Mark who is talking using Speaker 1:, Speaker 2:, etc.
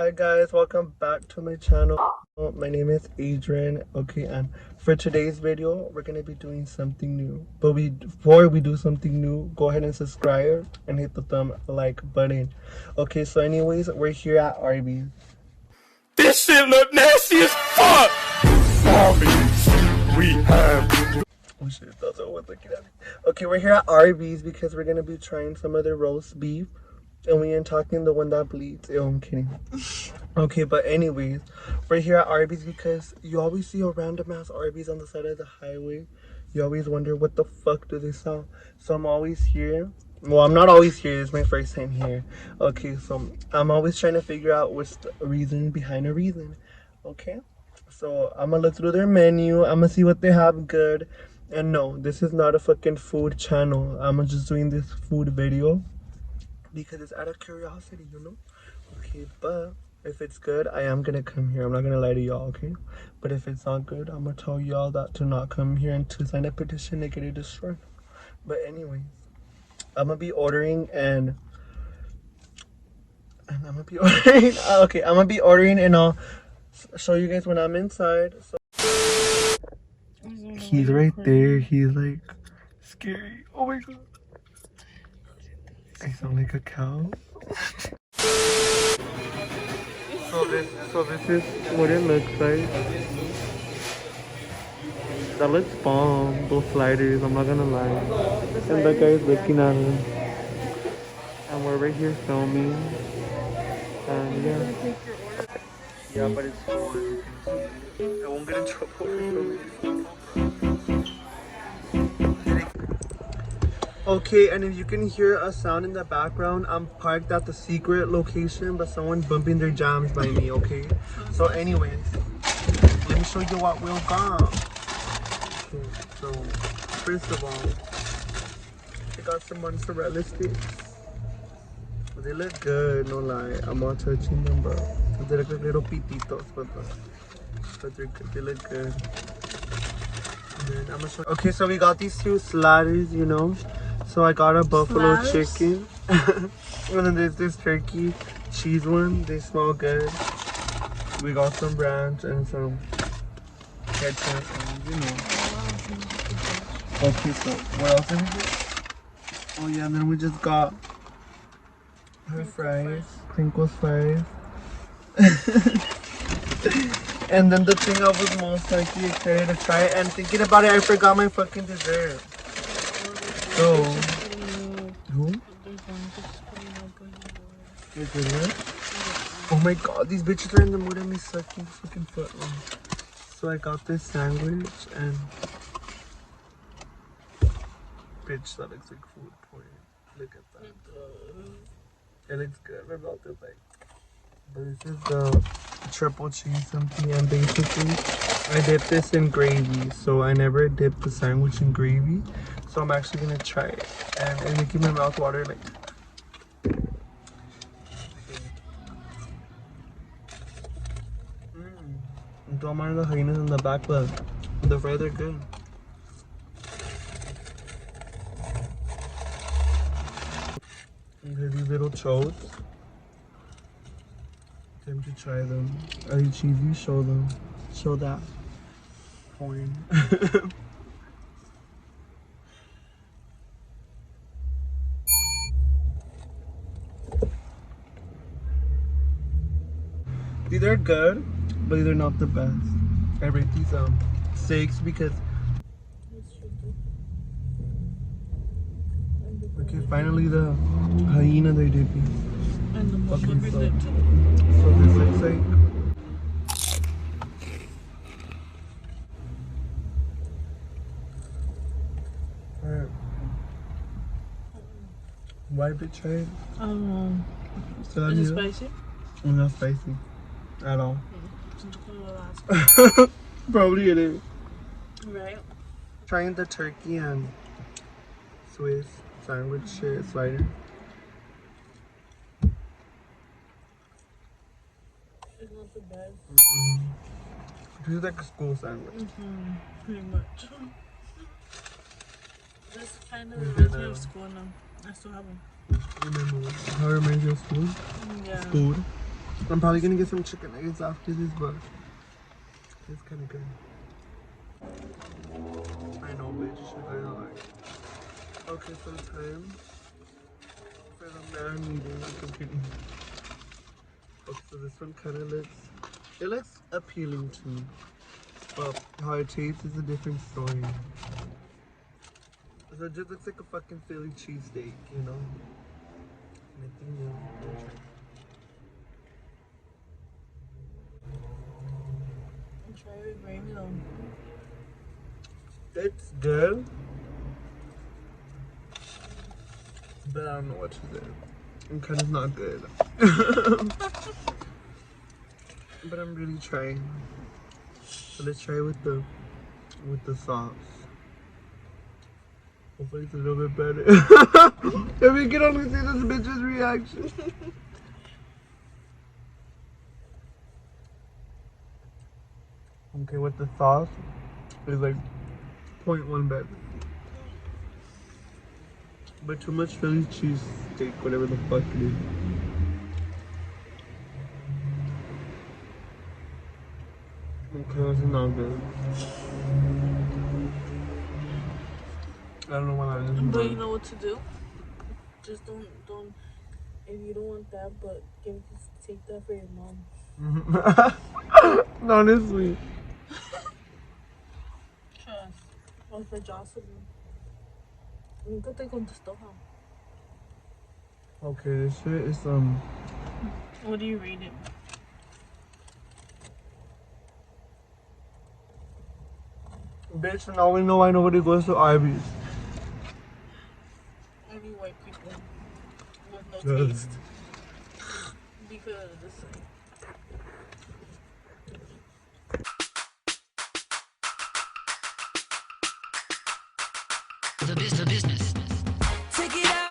Speaker 1: Hi guys, welcome back to my channel. My name is Adrian. Okay, and for today's video, we're gonna be doing something new. But before we do something new, go ahead and subscribe and hit the thumb like button. Okay, so anyways, we're here at Arby.
Speaker 2: This shit look nasty as fuck! Arby's, we have...
Speaker 1: Oh shit, that's what was looking at me. Okay, we're here at Arby's because we're gonna be trying some of the roast beef. And we ain't talking the one that bleeds. Ew, I'm kidding. Okay, but anyways, we're here at Arby's because you always see a random ass Arby's on the side of the highway. You always wonder what the fuck do they sell. So I'm always here. Well, I'm not always here. It's my first time here. Okay, so I'm always trying to figure out what's the reason behind a reason. Okay, so I'm gonna look through their menu. I'm gonna see what they have good. And no, this is not a fucking food channel. I'm just doing this food video because it's out of curiosity, you know. Okay, but if it's good, I am gonna come here. I'm not gonna lie to y'all, okay? But if it's not good, I'm gonna tell y'all that to not come here and to sign a petition to get it destroyed. But anyways, I'm gonna be ordering and I'm gonna be ordering. Okay, I'm gonna be ordering and I'll show you guys when I'm inside. So he's right there. He's like scary. Oh my god. I sound like a cow. So this is what it looks like. That looks bomb, those sliders, I'm not gonna lie. And that guy's looking at him. And we're right here filming. And yeah. Yeah, but it's full, as you can see. I won't get in trouble for filming. Okay, and if you can hear a sound in the background, I'm parked at the secret location, but someone bumping their jams by me, okay? So anyways, let me show you what we'll got. Okay, so first of all, I got some mozzarella sticks. They look good, no lie. I'm not touching them, bro. They look like little pititos, but they're good. They look good. And then I'm gonna show. Okay, so we got these two sliders, you know. So I got a buffalo chicken. And then there's this turkey cheese one. They smell good. We got some ranch and some ketchup and you know. Okay, so what else did we get? Oh yeah, and then we just got her fries. Crinkles fries. And then the thing I was most likely excited to try and thinking about it, I forgot my fucking dessert. So, who? Is it here? Oh my god, these bitches are in the mood of me sucking fucking foot long. So I got this sandwich and bitch, that looks like food porn. Look at that. It looks good. My mouth is like. But this is the triple cheese something, and basically I dip this in gravy. So I never dip the sandwich in gravy. So I'm actually gonna try it, and it's making my mouth water like. Don't mind the hyenas in the back, but the fries are good. Okay, these little chodes. Time to try them. Are they cheesy? Show them. Show that. Porn. These are good, but these are not the best. I rate these 6 because. Okay, finally the hyena they're dipping. Okay, so this looks like. Alright. Why bitch try it?
Speaker 3: I don't know.
Speaker 1: Is
Speaker 3: it spicy?
Speaker 1: It's not spicy. At all.
Speaker 3: Mm.
Speaker 1: Probably it is.
Speaker 3: Right.
Speaker 1: Trying the turkey and Swiss sandwich shit slider.
Speaker 3: It's not the best.
Speaker 1: This is like a school sandwich.
Speaker 3: Pretty much. This kind of reminds me of school now. I still have them.
Speaker 1: Remember how it reminds you of school?
Speaker 3: Yeah.
Speaker 1: School. I'm probably gonna get some chicken nuggets after this, but it's kind of good. I know, bitch. I know. Okay, so time for the man meeting. I'm kidding. Okay, so this one kind of looks appealing to me. But how it tastes is a different story. So it just looks like a fucking Philly cheesesteak, you know? Nothing new.
Speaker 3: Try it with rainbow.
Speaker 1: It's good. But I don't know what to say. I'm kind of not good. But I'm really trying. So let's try with the sauce. Hopefully it's a little bit better. If we can only see this bitch's reaction. Okay, with the sauce, it's like 0.1 better. But too much Philly cheese steak, whatever the fuck it is. Okay, this is not good. I don't know what that is.
Speaker 3: But you know what to do? Just don't, if you don't want that, but take that for your mom.
Speaker 1: Honestly.
Speaker 3: Trust. Or for Jocelyn. Nunca te contestó, huh?
Speaker 1: Okay, this shit is
Speaker 3: What do you rate it?
Speaker 1: bitch, now we know why nobody goes to Arby's.
Speaker 3: Only white people with no
Speaker 1: Good.
Speaker 3: taste. Because of the same.
Speaker 4: The business.